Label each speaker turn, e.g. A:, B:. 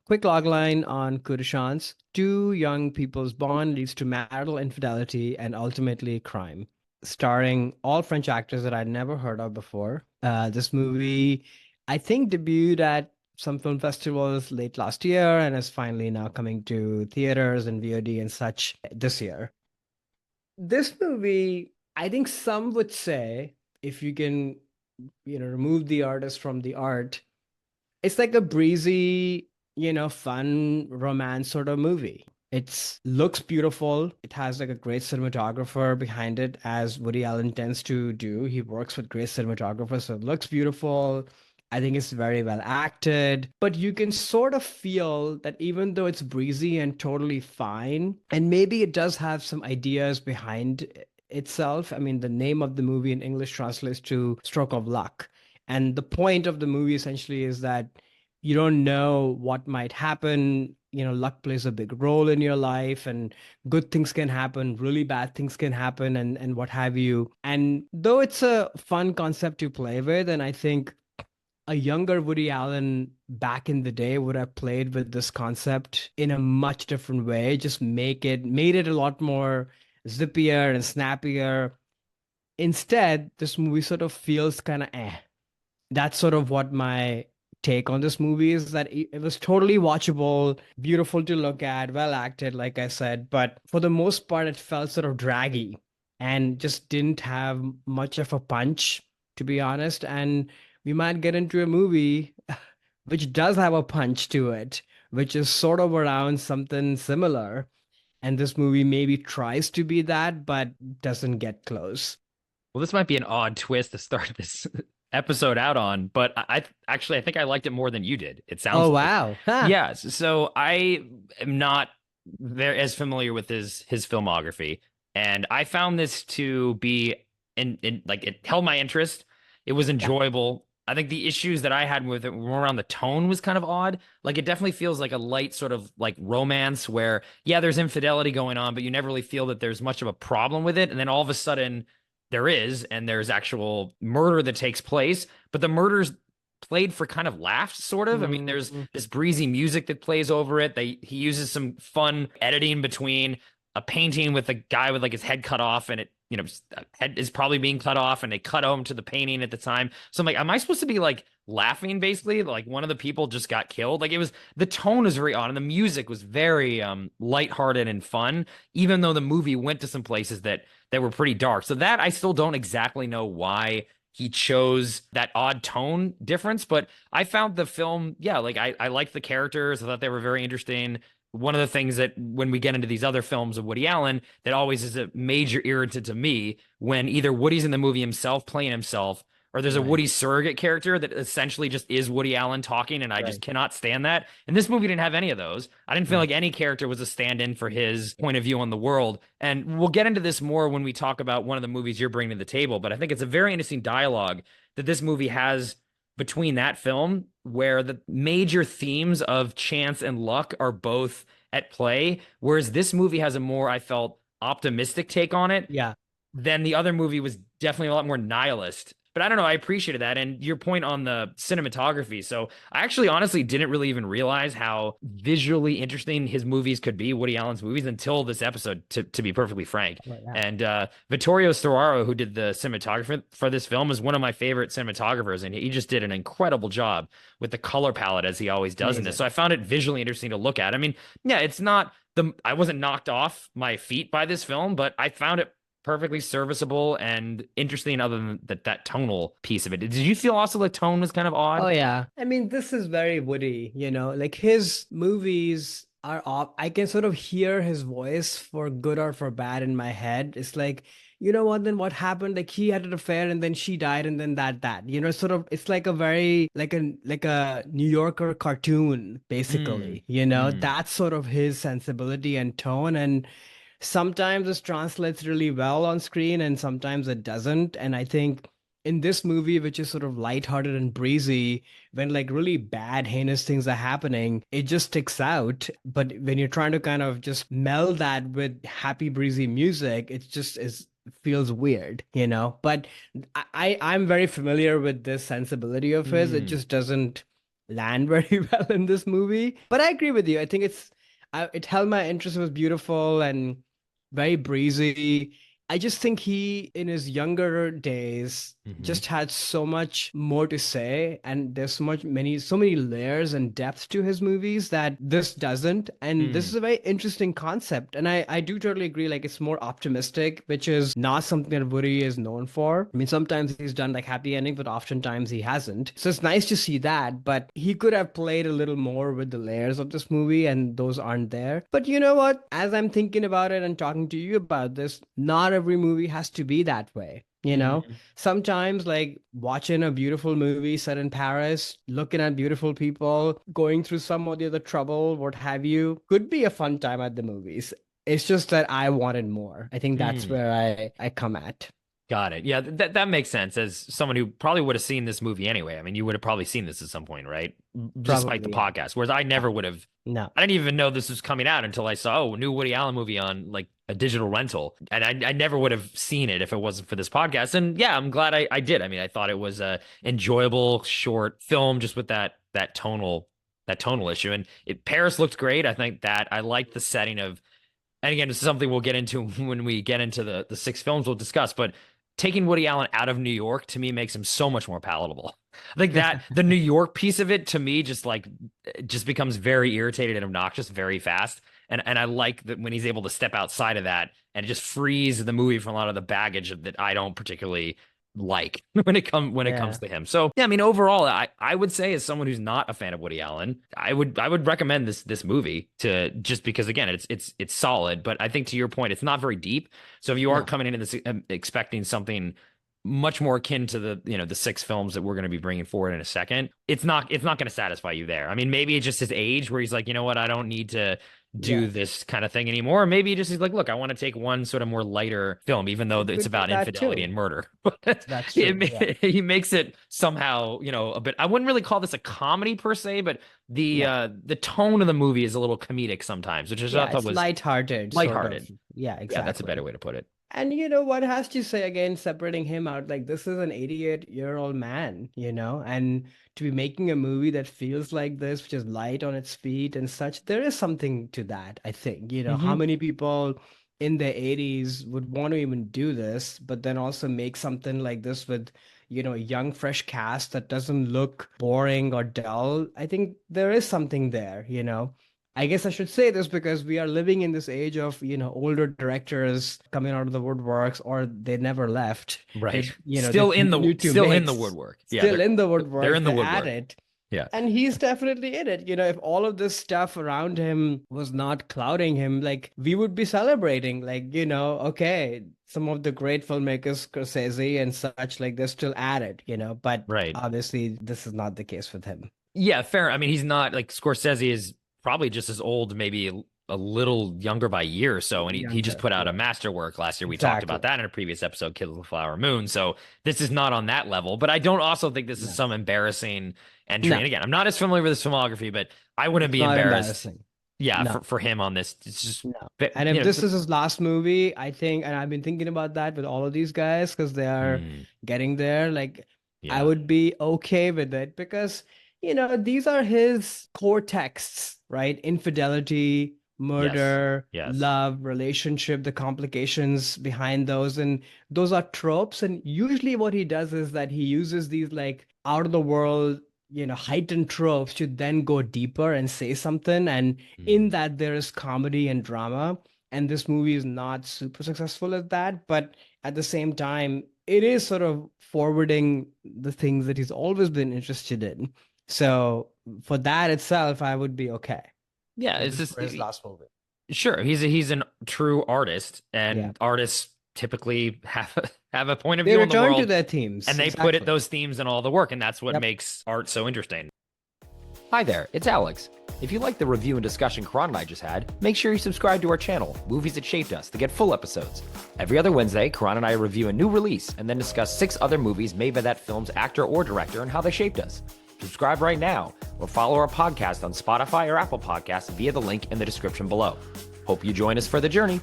A: quick logline on Coup de Chance. Two young people's bond leads to marital infidelity and ultimately crime. Starring all French actors that I'd never heard of before. This movie, I think, debuted at some film festivals late last year and is finally now coming to theaters and VOD and such this year. This movie, I think some would say, if you can, remove the artist from the art, it's like a breezy, fun romance sort of movie. It's looks beautiful. It has like a great cinematographer behind it, as Woody Allen tends to do. He works with great cinematographers, so it looks beautiful. I think it's very well acted, but you can sort of feel that even though it's breezy and totally fine, and maybe it does have some ideas behind itself. I mean, the name of the movie in English translates to Stroke of Luck. And the point of the movie essentially is that you don't know what might happen. Luck plays a big role in your life, and good things can happen, really bad things can happen, and what have you. And though it's a fun concept to play with, and I think a younger Woody Allen back in the day would have played with this concept in a much different way, just made it a lot more zippier and snappier. Instead, this movie sort of feels kind of eh. That's sort of what my take on this movie is, that it was totally watchable, beautiful to look at, well acted, like I said, but for the most part, it felt sort of draggy and just didn't have much of a punch, to be honest. And we might get into a movie which does have a punch to it, which is sort of around something similar. And this movie maybe tries to be that, but doesn't get close.
B: Well, this might be an odd twist to start this episode out on, but I think I liked it more than you did. It sounds
A: Oh,
B: like.
A: wow. Huh.
B: Yes. So I am not very as familiar with his filmography, and I found this to be in like it held my interest. It was
A: Yeah.
B: enjoyable. I think the issues that I had with it were around the tone was kind of odd. Like it definitely feels like a light sort of like romance where, yeah, there's infidelity going on, but you never really feel that there's much of a problem with it. And then all of a sudden there is, and there's actual murder that takes place, but the murder's played for kind of laughs, sort of. I mean, there's
A: Mm,
B: this breezy music that plays over it. He uses some fun editing between a painting with a guy with like his head cut off, and head is probably being cut off, and they cut home to the painting at the time. So I'm like, am I supposed to be like laughing basically? Like one of the people just got killed. Like it was the tone was very odd, and the music was very lighthearted and fun, even though the movie went to some places that were pretty dark. So that I still don't exactly know why he chose that odd tone difference. But I found the film, yeah, like I liked the characters. I thought they were very interesting. One of the things that when we get into these other films of Woody Allen, that always is a major irritant to me when either Woody's in the movie himself playing himself, or there's a
A: right.
B: Woody surrogate character that essentially just is Woody Allen talking, and I just
A: Right.
B: cannot stand that. And this movie didn't have any of those. I didn't feel
A: No.
B: like any character was a stand-in for his point of view on the world. And we'll get into this more when we talk about one of the movies you're bringing to the table. But I think it's a very interesting dialogue that this movie has between that film, where the major themes of chance and luck are both at play, whereas this movie has a more, I felt, optimistic take on it.
A: Yeah.
B: Then the other movie was definitely a lot more nihilist. But I don't know, I appreciated that. And your point on the cinematography. So I actually honestly didn't really even realize how visually interesting his movies could be, Woody Allen's movies, until this episode, to be perfectly frank.
A: Oh, yeah.
B: And Vittorio Storaro, who did the cinematography for this film, is one of my favorite cinematographers. And he just did an incredible job with the color palette, as he always does in this.
A: Amazing.
B: So I found it visually interesting to look at. I mean, yeah, it's not I wasn't knocked off my feet by this film, but I found it perfectly serviceable and interesting other than that tonal piece of it. Did you feel also the tone was kind of
A: Oh
B: odd?
A: yeah. I mean, this is very Woody, like his movies are off. I can sort of hear his voice for good or for bad in my head. It's like, you know what, then what happened? Like he had an affair and then she died and then that. Sort of it's like a very like a New Yorker cartoon,
B: Mm,
A: basically.
B: mm.
A: That's sort of his sensibility and tone. And sometimes this translates really well on screen and sometimes it doesn't. And I think in this movie, which is sort of lighthearted and breezy, when like really bad, heinous things are happening, it just sticks out. But when you're trying to kind of just meld that with happy, breezy music, it just is feels weird. But I'm very familiar with this sensibility of his. It
B: Mm.
A: just land very well in this movie. But I agree with you. I think it held my interest. It was beautiful and very breezy. I just think he, in his younger days,
B: Mhm.
A: just had so much more to say, and there's so many layers and depth to his movies that this doesn't. And this
B: Mm.
A: is a very interesting concept. And I do totally agree. Like, it's more optimistic, which is not something that Woody is known for. I mean, sometimes he's done like happy endings, but oftentimes he hasn't. So it's nice to see that. But he could have played a little more with the layers of this movie, and those aren't there. But you know what? As I'm thinking about it and talking to you about this, not every movie has to be that way. You know,
B: Mhm.
A: sometimes like watching a beautiful movie set in Paris, looking at beautiful people, going through some of the other trouble, what have you, could be a fun time at the movies. It's just that I wanted more. I think that's
B: Mm.
A: where I come at.
B: Got it. Yeah, that makes sense. As someone who probably would have seen this movie anyway. I mean, you would have probably seen this at some point, right? Despite the
A: Probably, yeah.
B: podcast. Whereas I
A: Yeah.
B: never would have.
A: No.
B: I didn't even know this was coming out until I saw, oh, a new Woody Allen movie on like a digital rental, and I never would have seen it if it wasn't for this podcast. And yeah, I'm glad I did. I mean, I thought it was a enjoyable short film, just with that tonal issue. And Paris looked great. I think that I liked the setting of. And again, this is something we'll get into when we get into the six films we'll discuss, but taking Woody Allen out of New York to me makes him so much more palatable. I think that the New York piece of it to me just becomes very irritated and obnoxious very fast. And I like that when he's able to step outside of that and just frees the movie from a lot of the baggage that I don't particularly like when it comes
A: Yeah.
B: to him. So yeah, I mean overall, I would say as someone who's not a fan of Woody Allen, I would recommend this movie to just because again it's solid, but I think to your point, it's not very deep. So if you are
A: No.
B: coming into this expecting something much more akin to the six films that we're going to be bringing forward in a second, it's not going to satisfy you there. I mean, maybe it's just his age where he's like, you know what, I don't need to do
A: Yeah.
B: this kind of thing anymore. Or maybe he just is like, look, I want to take one sort of more lighter film, even though
A: It
B: it's
A: could be
B: about
A: that
B: infidelity
A: too.
B: and murder. But
A: That's true. Yeah.
B: he makes it somehow, a bit. I wouldn't really call this a comedy per se, but the
A: No.
B: uh the tone of the movie is a little comedic sometimes, which I
A: Yeah,
B: thought
A: it's
B: was
A: lighthearted, sort of.
B: lighthearted.
A: Yeah,
B: Yeah, that's a better
A: exactly.
B: way to put it.
A: And you know what has to say again, separating him out, like this is an 88-year-old man, and to be making a movie that feels like this, which is light on its feet and such, there is something to that, I think. How
B: Hmm.
A: many people in their 80s would want to even do this, but then also make something like this with, a young, fresh cast that doesn't look boring or dull. I think there is something there. I guess I should say this because we are living in this age of, older directors coming out of the woodworks or they never left.
B: Right.
A: They
B: Still in the
A: continue to
B: still in
A: make
B: the woodwork. Yeah,
A: still in the
B: they're
A: woodworks,
B: in the
A: they add
B: woodwork.
A: it.
B: Yeah.
A: And he's definitely in it. If all of this stuff around him was not clouding him, like we would be celebrating, like, okay, some of the great filmmakers, Scorsese and such, like they're still at it, but
B: Right.
A: obviously this is not the case with him.
B: Yeah, fair. I mean, he's not like Scorsese is probably just as old, maybe a little younger by a year or so. And he just
A: Younger.
B: put out a
A: Yeah,
B: masterwork last year. We talked about
A: exactly.
B: that in a previous episode, Kill the Flower Moon. So this is not on that level. But I don't also think this is
A: No.
B: some embarrassing entry.
A: No,
B: And again, I'm not as familiar with his filmography, but I wouldn't
A: it's
B: be
A: not
B: embarrassed.
A: embarrassing.
B: Yeah,
A: No,
B: for him on this. It's just,
A: no. And if
B: it's
A: this is his last movie, I think, and I've been thinking about that with all of these guys because they are
B: mm,
A: getting there, like I
B: yeah.
A: would be okay with it because, these are his core texts, right? Infidelity,
B: Yes.
A: murder,
B: Yes.
A: love, relationship, the complications behind those. And those are tropes. And usually what he does is that he uses these like out of the world heightened tropes to then go deeper and say something. And in
B: Mm.
A: that, there is comedy and drama. And this movie is not super successful at that. But at the same time, it is sort of forwarding the things that he's always been interested in. So for that itself, I would be okay
B: Yeah,
A: if
B: it's
A: this
B: just
A: were his last movie.
B: sure. He's a true artist,
A: Yeah.
B: and artists typically have a point of
A: They
B: view on the
A: return to
B: world,
A: their
B: and
A: themes.
B: they put
A: Exactly.
B: those themes in all the work, and that's what
A: Yep.
B: makes art so interesting. Hi there, it's Alex. If you like the review and discussion Karan and I just had, make sure you subscribe to our channel, Movies That Shaped Us, to get full episodes. Every other Wednesday, Karan and I review a new release and then discuss 6 other movies made by that film's actor or director and how they shaped us. Subscribe right now or follow our podcast on Spotify or Apple Podcasts via the link in the description below. Hope you join us for the journey.